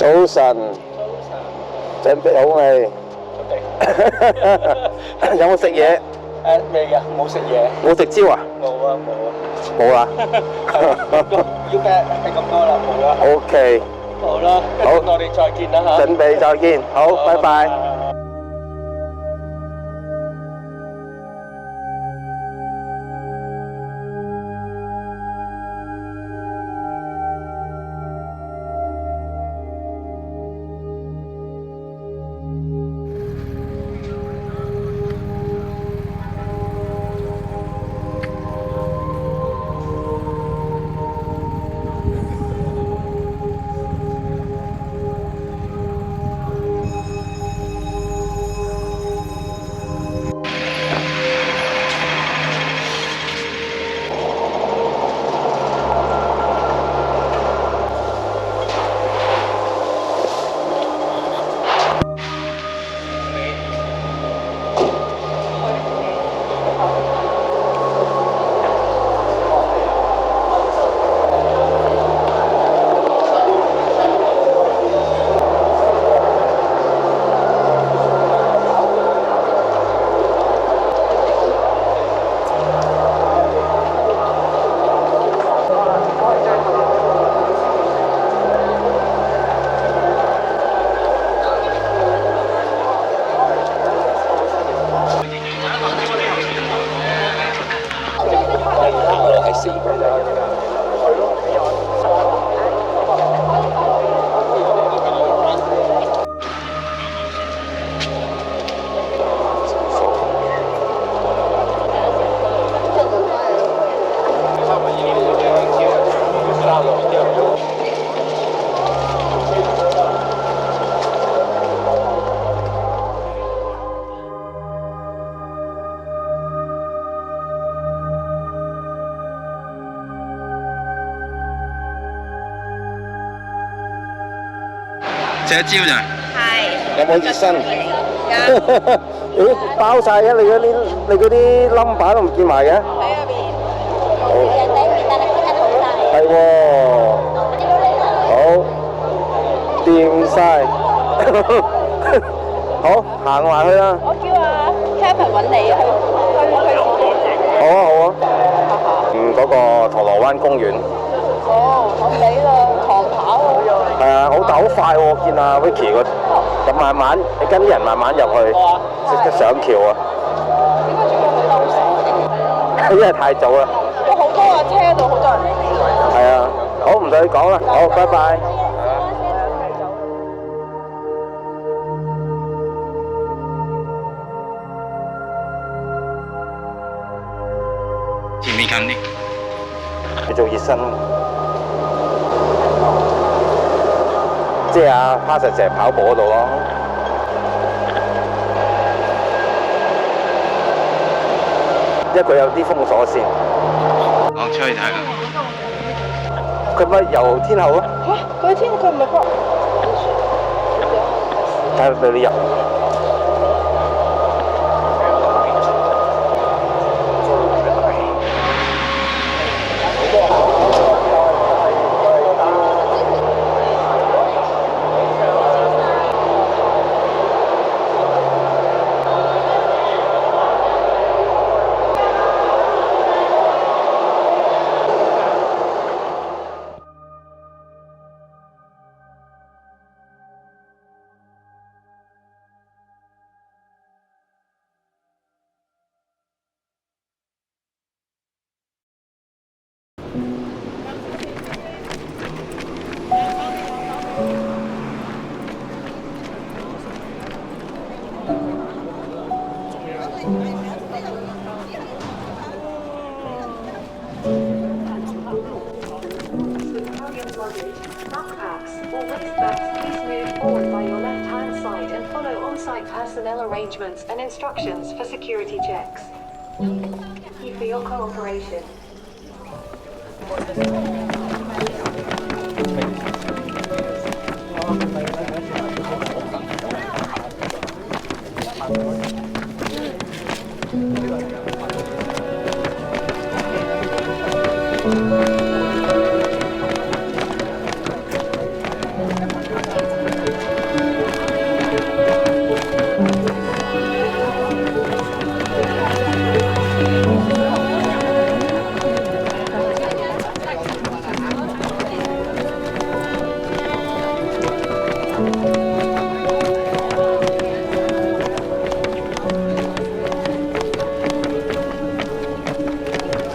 早晨，準備好未？有冇食嘢？未㗎，冇食嘢。冇食蕉啊？冇啊，冇啊。冇啦。要嘅係咁多啦，冇啦。OK。好啦，好，我哋再見啦嚇。準備再見，好，拜拜。食一蕉咋？有冇熱身？咦，包晒嘅，你嗰啲冧都唔見埋嘅？喺入邊。人哋面但係佢睇好大。係喎，好，掂晒，好，行埋去啦。我叫阿 Kevin 揾你去好啊好啊。嗰個銅鑼灣公園。哦，我理啦，狂跑啊！係啊，但係好快喎！我見阿 Vicky 咁慢慢，你跟啲人慢慢入去，上橋啊！點解仲要去兜手？因為太早啦。有好多啊，車度好多人。係啊，好唔同你講啦，好，拜拜。前面近啲。去做熱身。即係阿哈實成日跑步嗰度咯。因為佢有啲封鎖線。我出去睇啦。佢咪由天后咯？嚇！佢唔係幫。睇下俾你入。Personnel arrangements and instructions for security checks. Thank you for your cooperation.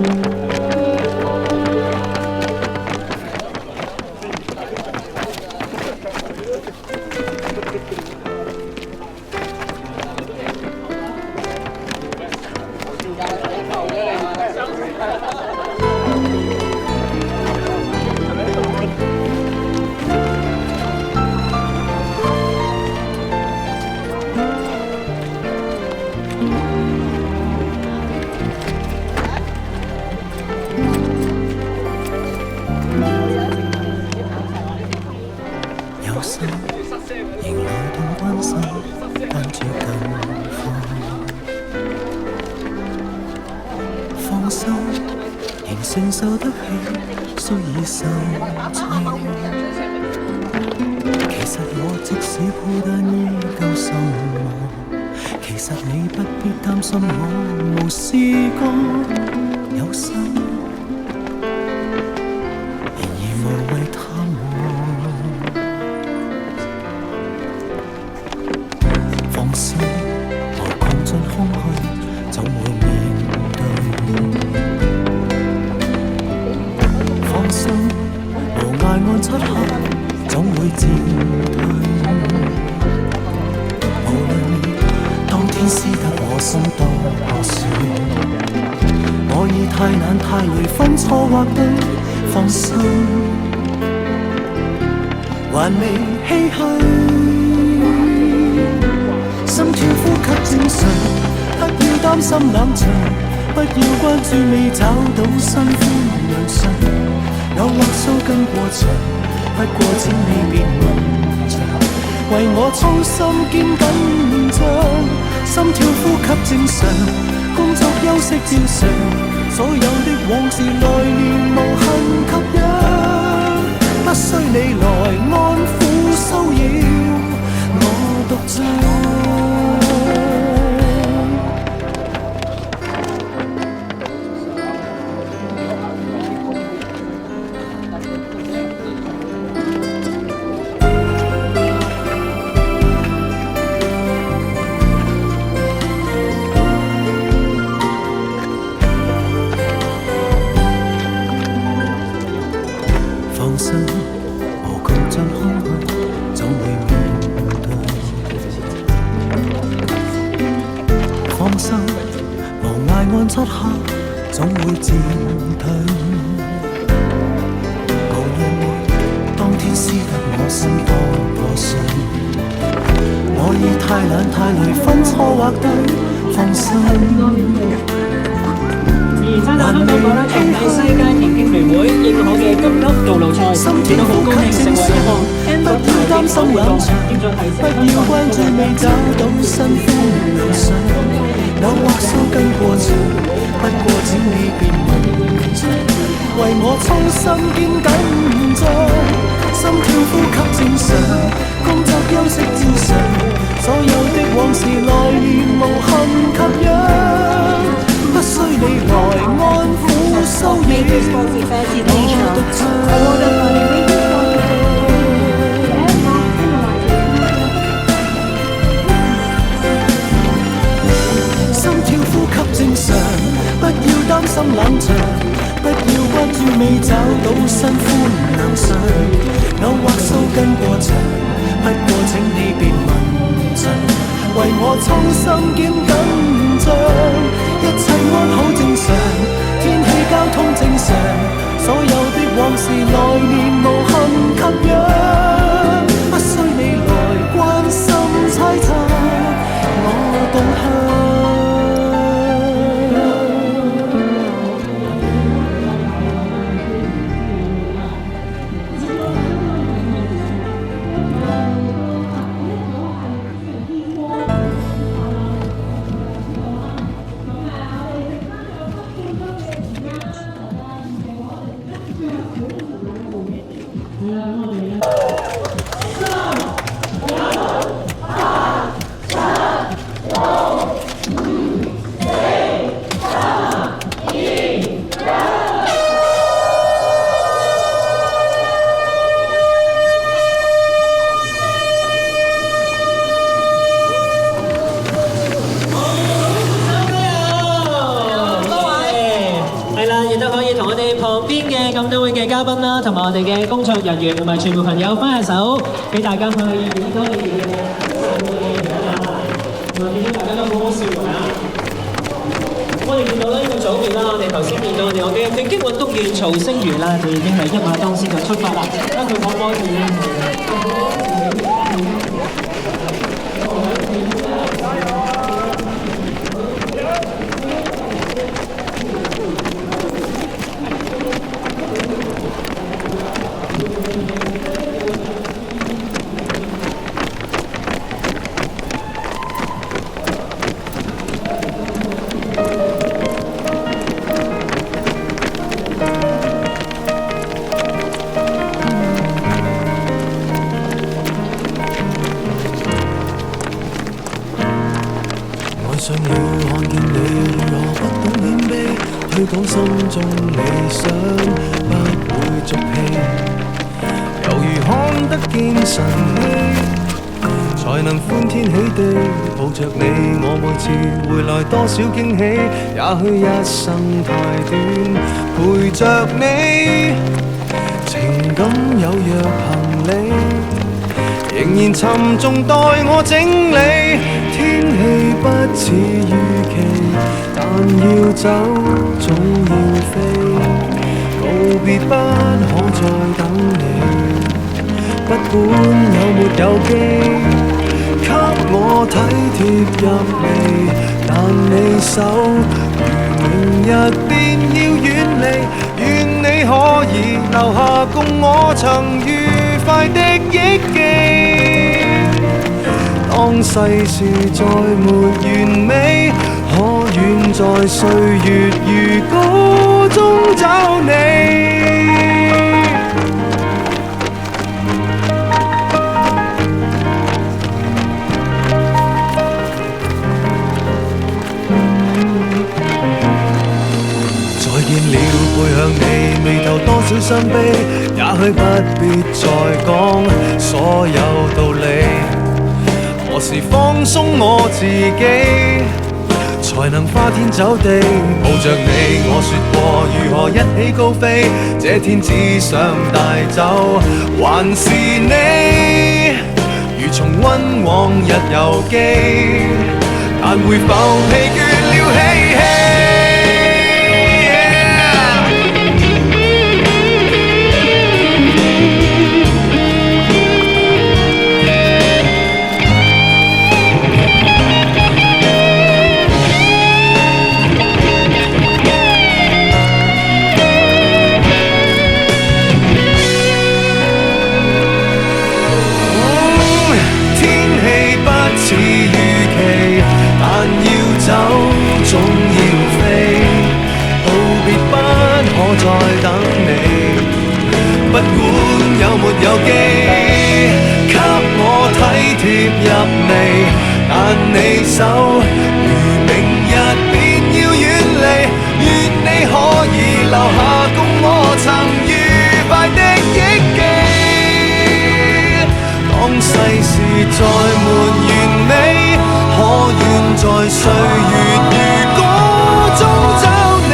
有心仍來動關心，關注近況。放心，仍承受得起，雖已受創。其實我即使孤單依舊心忙，其實你不必擔心我無事過。有心，然而無謂貪玩。放心，無窮盡空虛，總會面對。放心，無涯岸漆黑，總會漸退。無論你當天撕得我心多少，我已太懶太累，分錯或對。放心，還未唏噓。心跳呼吸正常，不要擔心冷場，不要關注未找到新歡良辰。有或騷跟過場，不過請你別問長，為我操心兼緊張。心跳呼吸正常，工作休息照常，所有的往事來年無限吸引，不需你來安撫騷擾我獨酌。放心，無窮盡空虛，總會面對。放心，無涯岸漆黑，總會漸退。無論你當天撕得我心多破碎，我已太懶太累，分錯或對。放心。而參加香港馬拉松第世界田徑聯會認可嘅金級道路賽，亦都好高興成為一項 N 級大型賽活動。現在提醒不要關注未找到新歡良辰，有或騷跟過場，不過請你別問長，為我操心兼緊張。心跳呼吸正常，工作休息照常，所有的往事來年無限吸引。不需你來安撫騷擾我獨唱。心跳呼吸正常，不要擔心冷場，不要關注未找到新歡良辰。偶或騷跟過場，不過請你別問長，為我操心兼緊張。一切安好正常，天氣交通正常，所有的往事來年無限吸引，不需你來關心猜測我動向。邊嘅咁多位嘅嘉賓啦，同埋我哋嘅工作人員同埋傳媒朋友翻下手，俾大家去影多你哋嘅相啊！同埋見到大家都好好笑啊！我哋見到呢個組別啦，我哋頭先見到我哋嘅正擊運動員曹星如啦，就已經係一馬當先就出發啦。跟佢可唔可以咧？想要看見你如何不懂謙卑，推廣心中理想不會俗氣，猶如看得見神蹟，才能歡天喜地抱着你。我每次回來多少驚喜，也許一生太短，陪着你，情感有若行李，仍然沉重待我整理。天氣不似預期，但要走總要飛，告別不可再等你，不管有沒有機，給我體貼入微，但你手如明日便要遠離，願你可以留下共我曾愉快的憶記。當世事再沒完美，可遠在歲月如歌中找你。再見了，背向你，眉頭多少傷悲，也許不必再講所有道理。何時放鬆我自己，才能花天酒地抱着你？我說過如何一起高飛，這天只想帶走還是你，如重溫往日遊記，但會否疲倦了嬉戲？總要飛，道別不可再等你，不管有沒有機，給我體貼入微，但你手如明日便要遠離，願你可以留下共我曾愉快的憶記。當世事再沒完美，可願在歲月如歌中找你。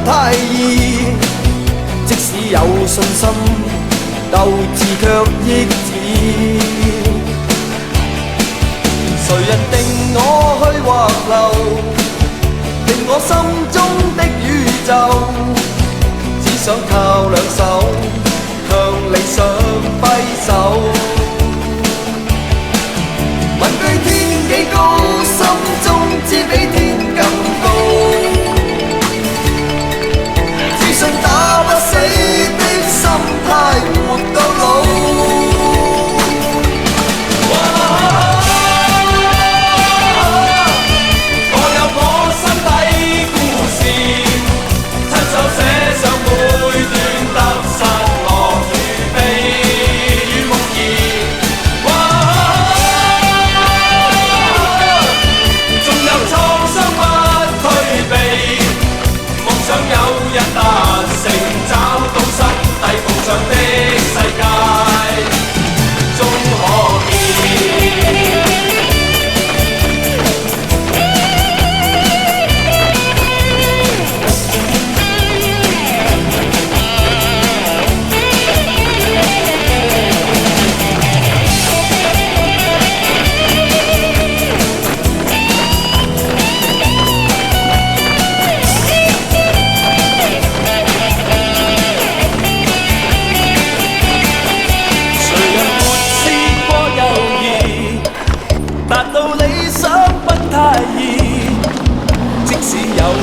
太易，即使有信心，鬥志卻益止。誰人定我去或留，定我心中的宇宙，只想靠兩手向理想揮手。問句天幾高，心中知比天更高，自信打不死的心態活到老。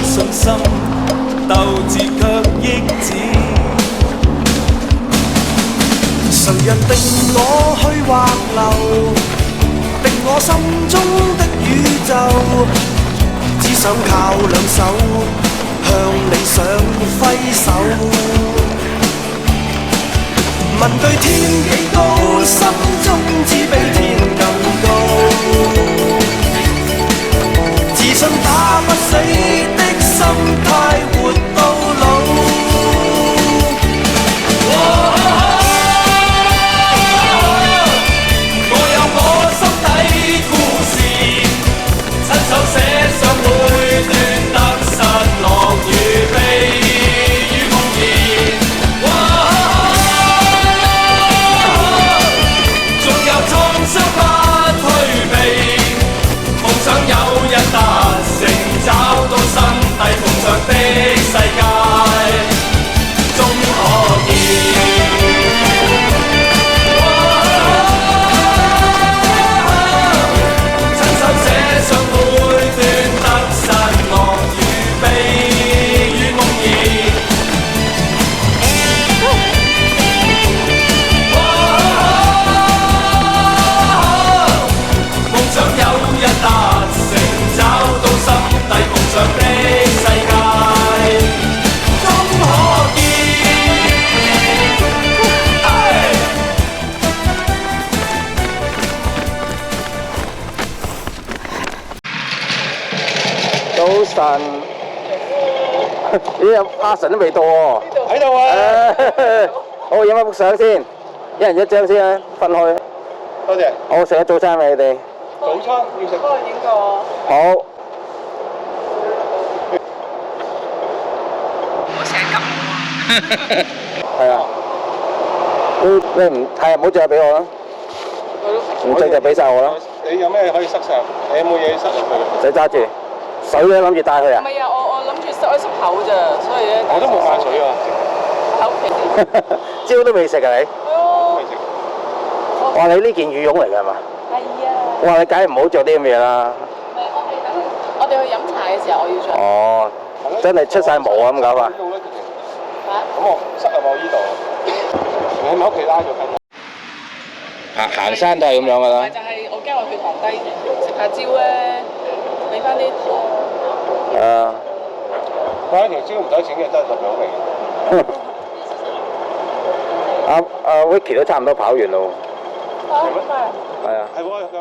信心鬥志卻益止，誰人定我去或留，定我心中的宇宙，只想靠兩手向理想揮手。問句天幾高，心中只比天更高，自信打不死的心態活到老。我有我心底故事，親手寫上每段得失樂與悲與夢然。縱有創傷不退避，夢想有日達成，找到心底夢想的世界，終可見。親手寫上每段得失樂與悲與夢然。夢想有日達成，找到心底夢想的世界，終可見。早晨，咦，阿神都未到喎。喺度啊！好，影一幅相先，一人一張先啊，分開。多謝。我食咗早餐俾你哋。早餐要食。幫我影個。好。係啊。你唔係唔好借俾我啦。唔借就俾晒我啦。你有咩可以塞上？你有冇嘢塞入去？唔使揸住，水咧諗住帶去啊？唔係啊，我諗住塞一塞口咋，所以咧。我都冇買水啊。喺屋企。朝都未食啊你？係啊。未食。哇！你呢件羽絨嚟㗎係嘛？係啊。哇！你梗係唔好着啲咁嘅嘢啦。唔係，我哋去飲茶嘅時候，我要着。哦，真係出晒毛啊咁搞法。咁我塞入我呢度。你喺咪屋企拉咗緊？行山都係咁樣㗎啦。就係我驚我血糖低，食下蕉咧，俾翻啲糖。買一條蕉唔使錢嘅，真係特別好味。阿 Vicky 都差唔多跑完咯。係咩？係啊。係喎，又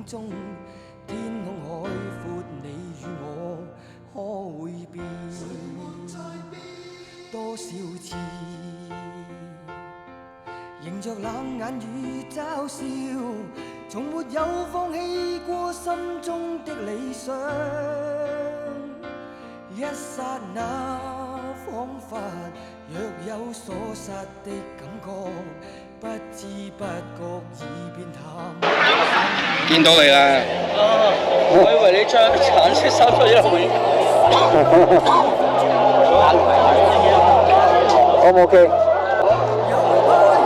中，天空海闊，你與我可會變多少次？迎着冷眼與嘲笑，從沒有放棄過心中的理想。一剎那，彷彿若有所失的感覺，不知不覺已變淡。見到你啦！我以為你將橙色衫出咗會。O 唔 OK？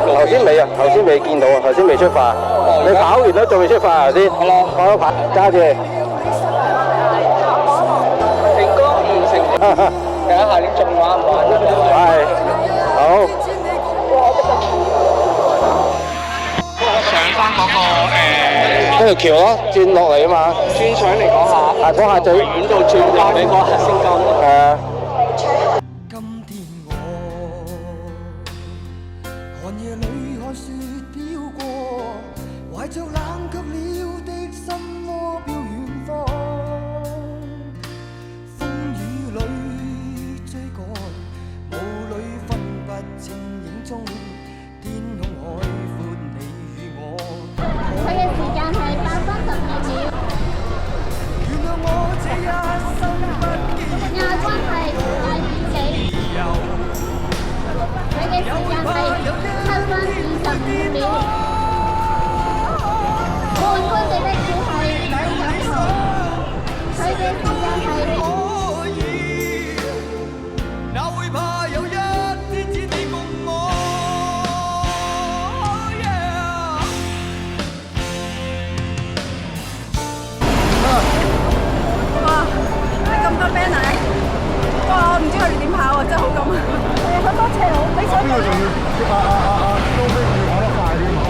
頭先未啊，頭先未見到啊，頭先未出發。你跑完都仲未出發啊？頭先。係啦。跑咗排，揸住。成功唔成功？睇下下年仲玩唔玩？係。好。上翻嗰個嗰條橋咯，轉落嚟啊嘛。轉上嚟嗰下。係嗰下最遠度轉翻俾嗰下先夠。係啊。今天我寒夜裏看雪飄過，懷着冷卻了的心窩飄遠方，風雨裏追趕，霧裏分不清影蹤，天空海闊，你與我。佢嘅時間係8分12秒。原諒我這一生不羈。亞軍係5點幾。佢嘅時間係7分25秒。冠軍嘅的士係呂錦豪，佢嘅時間係。哪會怕有一天只你共我。哇！咁多 banner， 哇！我唔知佢哋點跑啊，真係好咁。係好多斜路，你想？邊個仲要？都飛要跑得快啲嘛？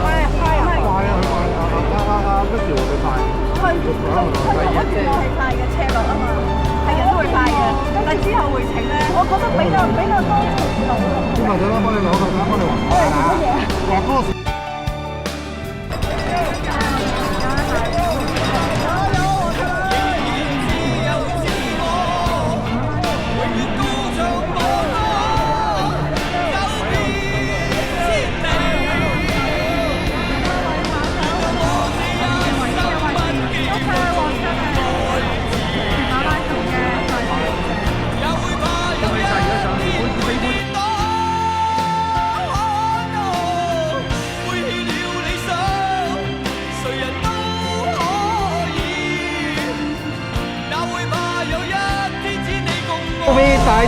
係啊，快啊！快啊！佢快，Matthew 佢快。係，一段路係快嘅，斜路啊嘛，係人都會快嘅。但之後回程咧，我覺得比較多斜路。邊個仔啦？幫你攞個，幫你畫。乜嘢？畫嗰個。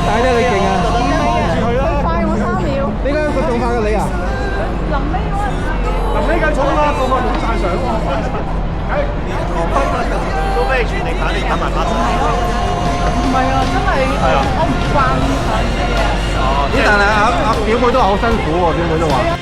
大得你勁啊！快我3秒。點解佢仲快過你啊？臨尾嗰陣時。臨尾緊衝啦，個個攞晒相喎。都俾你全力打，你打埋8成。唔係啊，真係我唔慣上車啊。咦？但係阿表妹都話好辛苦喎，表妹都話。